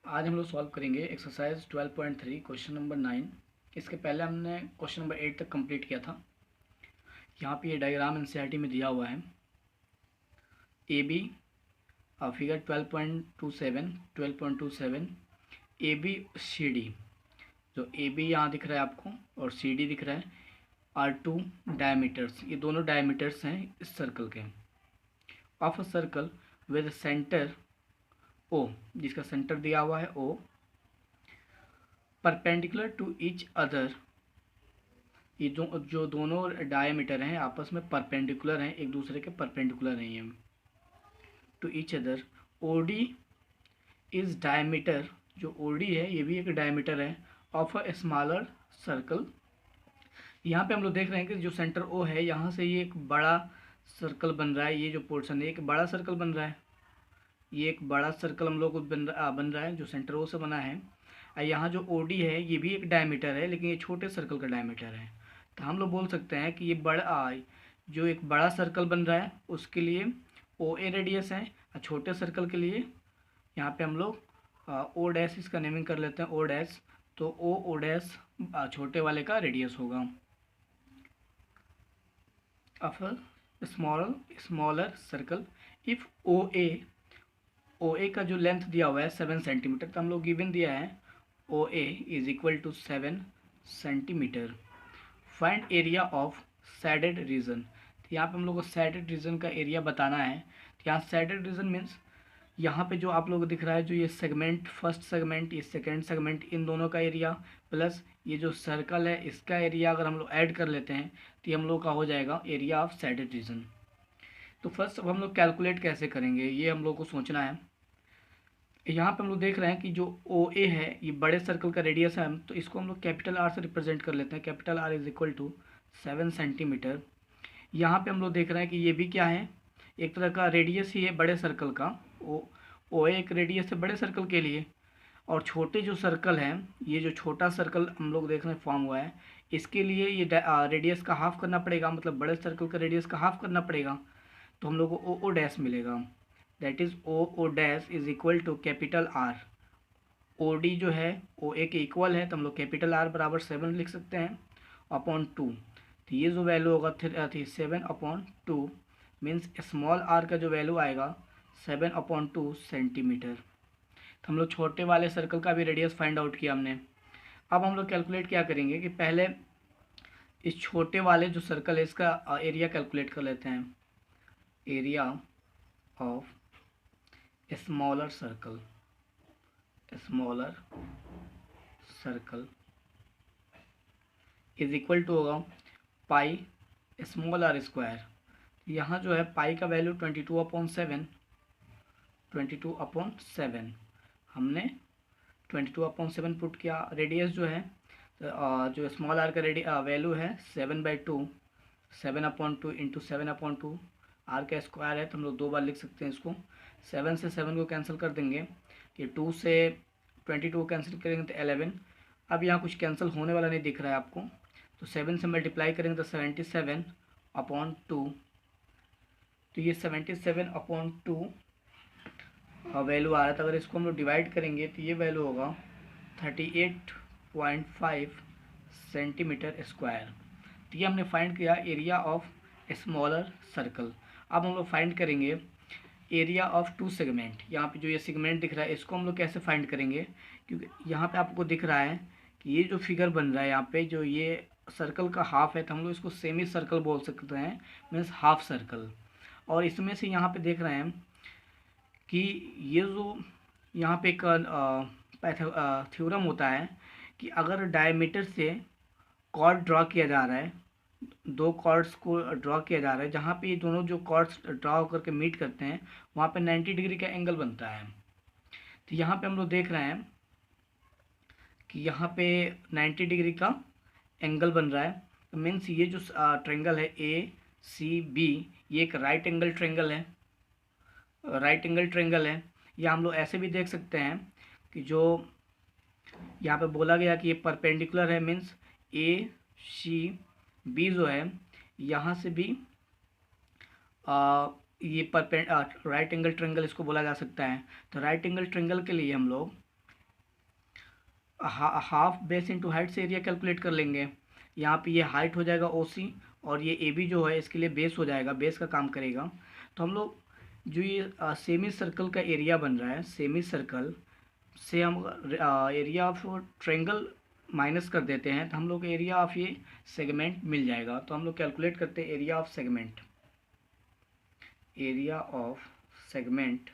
आज हम लोग सॉल्व करेंगे एक्सरसाइज 12.3 क्वेश्चन नंबर 9। इसके पहले हमने क्वेश्चन नंबर 8 तक कंप्लीट किया था। यहाँ पे ये डायग्राम एनसीईआरटी में दिया हुआ है। A B figure 12.27 A B C D. जो ए बी यहाँ दिख रहा है आपको और सी डी दिख रहा है आर टू डायमीटर्स। ये दोनों डायमीटर्स हैं इस सर्कल के। Of a circle with centre O, जिसका सेंटर दिया हुआ है O, perpendicular to each other. ये जो दोनों डायमीटर हैं आपस में परपेंडिकुलर हैं, एक दूसरे के परपेंडिकुलर हैं ये to each other. OD is diameter, जो ओडी है ये भी एक डायमीटर है ऑफ अ स्मॉलर सर्कल। यहाँ पे हम लोग देख रहे हैं कि जो सेंटर ओ है यहाँ से ये एक बड़ा सर्कल बन रहा है। ये जो पोर्शन है एक बड़ा सर्कल बन रहा है। ये एक बड़ा सर्कल हम लोग को बन रहा है जो सेंटर ओ से बना है। यहाँ जो ओडी है ये भी एक डायमीटर है, लेकिन ये छोटे सर्कल का डायमीटर है। तो हम लोग बोल सकते हैं कि ये बड़ा जो एक बड़ा सर्कल बन रहा है उसके लिए ओ ए रेडियस है, और छोटे सर्कल के लिए यहाँ पे हम लोग ओ डैश इसका नेमिंग कर लेते हैं ओ डैश। तो ओ डैश छोटे वाले का रेडियस होगा ऑफ स्मॉलर सर्कल। इफ ओ ए का जो लेंथ दिया हुआ है 7 सेंटीमीटर, तो हम लोग गिवन दिया है O A is equal to 7 centimetre. Find area of shaded region. तो यहाँ पे हम लोग को सैडेड रीजन का एरिया बताना है। तो यहाँ सैडेड रीजन मीन्स यहाँ पे जो आप लोग को दिख रहा है जो ये सेगमेंट, फर्स्ट सेगमेंट, ये सेकेंड सेगमेंट, इन दोनों का एरिया प्लस ये जो सर्कल है इसका एरिया अगर हम लोग ऐड कर लेते हैं तो ये हम लोग का हो जाएगा एरिया ऑफ सैडेड रीजन। तो फर्स्ट अब हम लोग कैलकुलेट कैसे करेंगे ये हम लोग को सोचना है। यहाँ पे हम लोग देख रहे हैं कि जो ओ ए है ये बड़े सर्कल का रेडियस है, तो इसको हम लोग कैपिटल आर से रिप्रेजेंट कर लेते हैं। Capital R is equal to 7 centimetre. यहाँ पे हम लोग देख रहे हैं कि ये भी क्या है, एक तरह का रेडियस ही है बड़े सर्कल का। ओ ए एक रेडियस है बड़े सर्कल के लिए, और छोटे जो सर्कल हैं, ये जो छोटा सर्कल हम लोग देख रहे हैं फॉर्म हुआ है, इसके लिए ये रेडियस का हाफ करना पड़ेगा, मतलब बड़े सर्कल का रेडियस का हाफ करना पड़ेगा। तो हम लोग को ओ डैश मिलेगा, that is O dash is equal to capital R. O D जो है ओ ए के इक्वल है, तो हम लोग कैपिटल आर बराबर 7 लिख सकते हैं अपॉन 2। तो ये जो वैल्यू होगा 7/2 मीन्स स्मॉल आर का जो वैल्यू आएगा 7/2 सेंटीमीटर। तो हम लोग छोटे वाले सर्कल का भी रेडियस फाइंड आउट किया हमने। अब हम लोग कैलकुलेट क्या करेंगे कि पहले इस छोटे वाले जो सर्कल है इसका एरिया कैलकुलेट कर लेते हैं। Area of smaller circle is equal to होगा पाई स्मॉल आर स्क्वायर। यहाँ जो है पाई का वैल्यू 22/7 हमने 22/7 पुट किया। रेडियस जो है जो स्मॉल आर का वैल्यू है 7/2, 7/2 इंटू 7/2 आर का स्क्वायर है, तो हम लोग 2 बार लिख सकते हैं इसको। 7 से 7 को कैंसिल कर देंगे, ये 2 से 22 कैंसिल करेंगे तो 11। अब यहाँ कुछ कैंसिल होने वाला नहीं दिख रहा है आपको, तो 7 से मल्टीप्लाई करेंगे तो 77/2। तो ये 77/2 वैल्यू आ रहा था। अगर इसको हम लोग डिवाइड करेंगे तो ये वैल्यू होगा 38.5 सेंटीमीटर स्क्वायर। तो ये हमने फाइंड किया एरिया ऑफ स्मॉलर सर्कल। अब हम लोग फाइंड करेंगे एरिया ऑफ 2 सेगमेंट। यहाँ पे जो ये सेगमेंट दिख रहा है इसको हम लोग कैसे फाइंड करेंगे, क्योंकि यहाँ पे आपको दिख रहा है कि ये जो फिगर बन रहा है यहाँ पे जो ये सर्कल का हाफ है, तो हम लोग इसको सेमी सर्कल बोल सकते हैं, मीन्स हाफ सर्कल। और इसमें से यहाँ पे देख रहे हैं कि ये जो यहाँ पे एक थ्योरम होता है कि अगर डायमीटर से कॉर्ड ड्रॉ किया जा रहा है, 2 कॉर्ड्स को ड्रॉ किया जा रहा है, जहाँ पे ये दोनों जो कॉर्ड्स ड्रॉ करके मीट करते हैं वहाँ पे 90 डिग्री का एंगल बनता है। तो यहाँ पे हम लोग देख रहे हैं कि यहाँ पे 90 डिग्री का एंगल बन रहा है। तो मीन्स ये जो ट्रेंगल है ए सी बी ये एक राइट एंगल ट्रेंगल है। या हम लोग ऐसे भी देख सकते हैं कि जो यहाँ पे बोला गया कि ये परपेंडिकुलर है, मीन्स ए सी बी जो है यहाँ से भी ये राइट एंगल ट्रेंगल इसको बोला जा सकता है। तो राइट एंगल ट्रेंगल के लिए हम लोग हाफ बेस इंटू हाइट से एरिया कैलकुलेट कर लेंगे। यहाँ पे ये हाइट हो जाएगा OC, और ये AB जो है इसके लिए बेस हो जाएगा, बेस का काम करेगा। तो हम लोग जो ये सेमी सर्कल का एरिया बन रहा है, सेमी सर्कल से हम एरिया ऑफ ट्रेंगल माइनस कर देते हैं, तो हम लोग एरिया ऑफ ये सेगमेंट मिल जाएगा। तो हम लोग कैलकुलेट करते हैं area of segment, area of segment,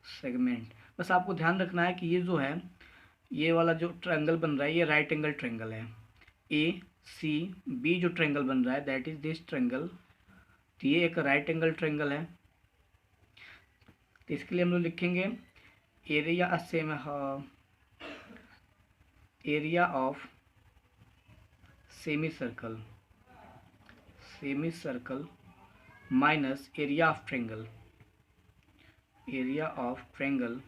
segment. बस आपको ध्यान रखना है कि ये जो है, ये वाला जो ट्रायंगल बन रहा है ये राइट एंगल ट्रायंगल है। ACB जो ट्रायंगल बन रहा है दैट इज दिस ट्रायंगल, तो ये एक राइट एंगल ट्रायंगल है। तो इसके लिए हम लोग लिखेंगे area same area of semi circle, semi circle minus area of triangle, area of triangle.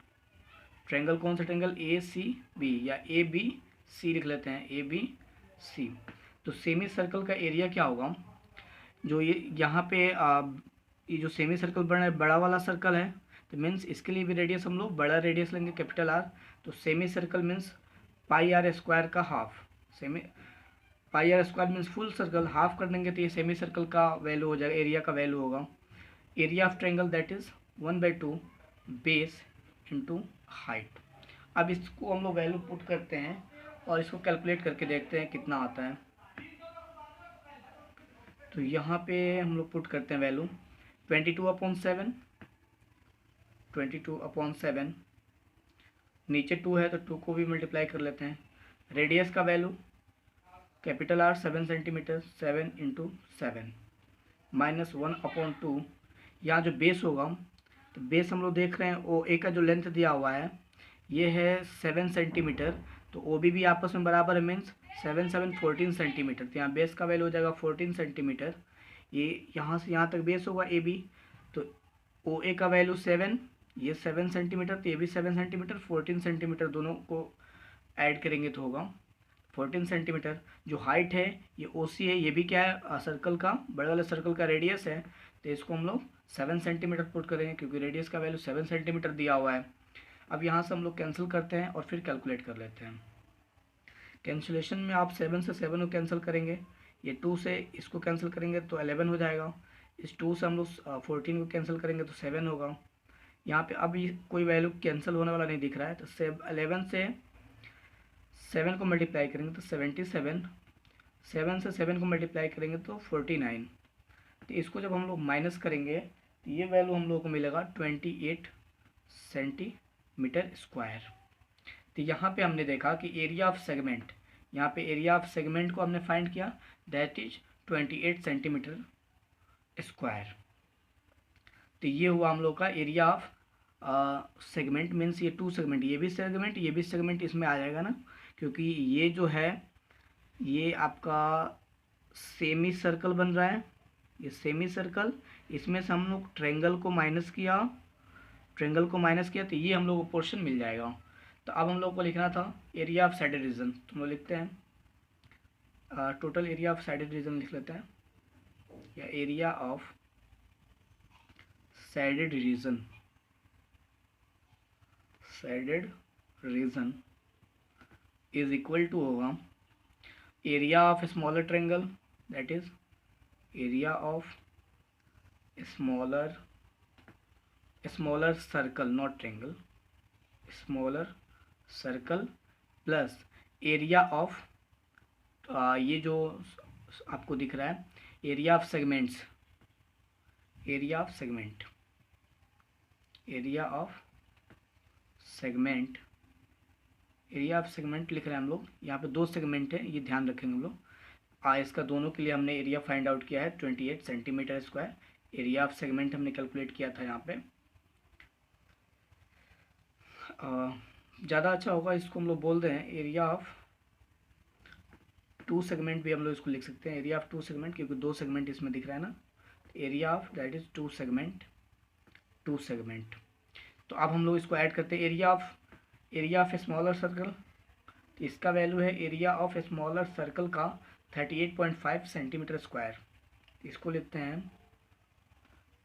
Triangle कौन सा ट्रायंगल? ACB या ABC लिख लेते हैं, ABC। तो सेमी सर्कल का एरिया क्या होगा? जो ये यहाँ पे ये जो सेमी सर्कल बना है बड़ा वाला सर्कल है, तो मीन्स इसके लिए भी रेडियस हम लोग बड़ा रेडियस लेंगे, कैपिटल R। तो सेमी सर्कल मीन्स πr² का half, semi πr² means full circle, half कर देंगे तो ये सेमी सर्कल का वैल्यू हो जाएगा, एरिया का वैल्यू होगा। Area of triangle that is 1/2 base into height. अब इसको हम लोग वैल्यू पुट करते हैं और इसको कैलकुलेट करके देखते हैं कितना आता है। तो यहाँ पे हम लोग पुट करते हैं वैल्यू 22/7, 22/7, नीचे 2 है तो 2 को भी मल्टीप्लाई कर लेते हैं। रेडियस का value capital R 7 centimetre, 7 × 7 minus 1/2। यहाँ जो बेस होगा, तो बेस हम लोग देख रहे हैं OA का जो लेंथ दिया हुआ है ये है 7 सेंटीमीटर, तो OB भी आपस में बराबर है, मीन्स 7 7 14 सेंटीमीटर। तो यहाँ बेस का वैल्यू हो जाएगा 14 सेंटीमीटर। ये यहाँ से यहाँ तक बेस होगा AB, तो OA का वैल्यू 7, ये 7 सेंटीमीटर, तो ये भी 7 सेंटीमीटर, 14 सेंटीमीटर दोनों को ऐड करेंगे तो होगा 14 सेंटीमीटर। जो हाइट है ये OC है, ये भी क्या है सर्कल का, बड़े वाले सर्कल का रेडियस है, तो इसको हम लोग 7 सेंटीमीटर पुट करेंगे क्योंकि रेडियस का वैल्यू 7 सेंटीमीटर दिया हुआ है। अब यहाँ से हम लोग कैंसिल करते हैं और फिर कैलकुलेट कर लेते हैं। कैंसिलेशन में आप 7 से 7 को कैंसिल करेंगे, ये 2 से इसको कैंसिल करेंगे तो 11 हो जाएगा, इस 2 से हम लोग 14 को कैंसिल करेंगे तो 7 होगा। यहाँ पे अब ये कोई वैल्यू कैंसिल होने वाला नहीं दिख रहा है, तो 11 से 7 को मल्टीप्लाई करेंगे तो 77, 7 से 7 को मल्टीप्लाई करेंगे तो 49। तो इसको जब हम लोग माइनस करेंगे तो ये वैल्यू हम लोग को मिलेगा 28 सेंटीमीटर स्क्वायर। तो यहाँ पे हमने देखा कि एरिया ऑफ सेगमेंट, यहाँ पे एरिया ऑफ सेगमेंट को हमने फाइंड किया दैट इज 28 सेंटीमीटर स्क्वायर। तो ये हुआ हम लोग का एरिया ऑफ सेगमेंट, मीन्स ये 2 सेगमेंट, ये भी सेगमेंट ये भी सेगमेंट इसमें आ जाएगा ना, क्योंकि ये जो है ये आपका सेमी सर्कल बन रहा है, ये सेमी सर्कल, इसमें से हम लोग ट्रायंगल को माइनस किया, ट्रायंगल को माइनस किया तो ये हम लोग को पोर्शन मिल जाएगा। तो अब हम लोग को लिखना था एरिया ऑफ साइडेड रीजन, तो हम लोग लिखते हैं total area of shaded region लिख लेते हैं, या area of shaded region, shaded region is equal to होगा area of smaller triangle that is area of smaller circle, not triangle, smaller circle plus area of ये जो आपको दिख रहा है area of segments, area of segment, area of segment, area of segment लिख रहे हैं हम लोग। यहाँ पे 2 सेगमेंट है, ये ध्यान रखेंगे हम लोग। इसका दोनों के लिए हमने एरिया फाइंड आउट किया है 28 centimetre square. Area of segment हमने कैलकुलेट किया था यहाँ पे। ज़्यादा अच्छा होगा इसको हम लोग बोल दें एरिया ऑफ 2 सेगमेंट, भी हम लोग इसको लिख सकते हैं एरिया ऑफ 2 सेगमेंट, क्योंकि 2 सेगमेंट इसमें दिख रहा है ना। Area of that is 2 segment, 2 segment. तो अब हम लोग इसको ऐड करते हैं एरिया ऑफ स्मॉलर सर्कल, तो इसका वैल्यू है एरिया ऑफ स्मॉलर सर्कल का 38.5 सेंटीमीटर स्क्वायर। इसको लिखते हैं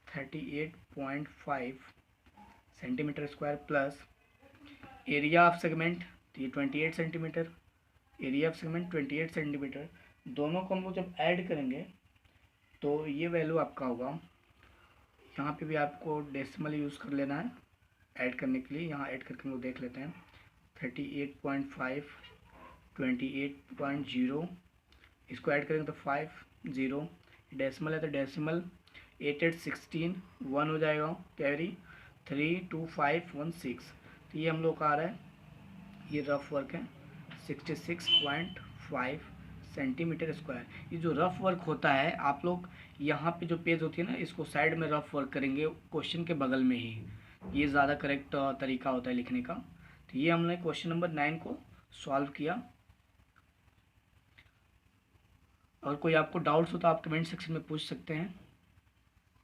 38.5 centimetre square plus area of segment, तो ये 28 centimetre, area of segment 28 centimetre. दोनों को हम लोग जब ऐड करेंगे तो ये वैल्यू आपका होगा, यहाँ पे भी आपको डेसिमल यूज़ कर लेना है ऐड करने के लिए। यहाँ ऐड करके हम लोग देख लेते हैं 38.5, 28.0, इसको ऐड करेंगे तो 50, डेसिमल है तो डेसिमल 8816 1 हो जाएगा, कैरी 32516। तो ये हम लोग का आ रहा है, ये रफ वर्क है 66.5 सेंटीमीटर स्क्वायर। ये जो रफ वर्क होता है, आप लोग यहाँ पे जो पेज होती है ना, इसको साइड में रफ वर्क करेंगे क्वेश्चन के बगल में ही, ये ज़्यादा करेक्ट तरीका होता है लिखने का। तो ये हमने क्वेश्चन नंबर 9 को सॉल्व किया। और कोई आपको डाउट्स हो तो आप कमेंट सेक्शन में पूछ सकते हैं।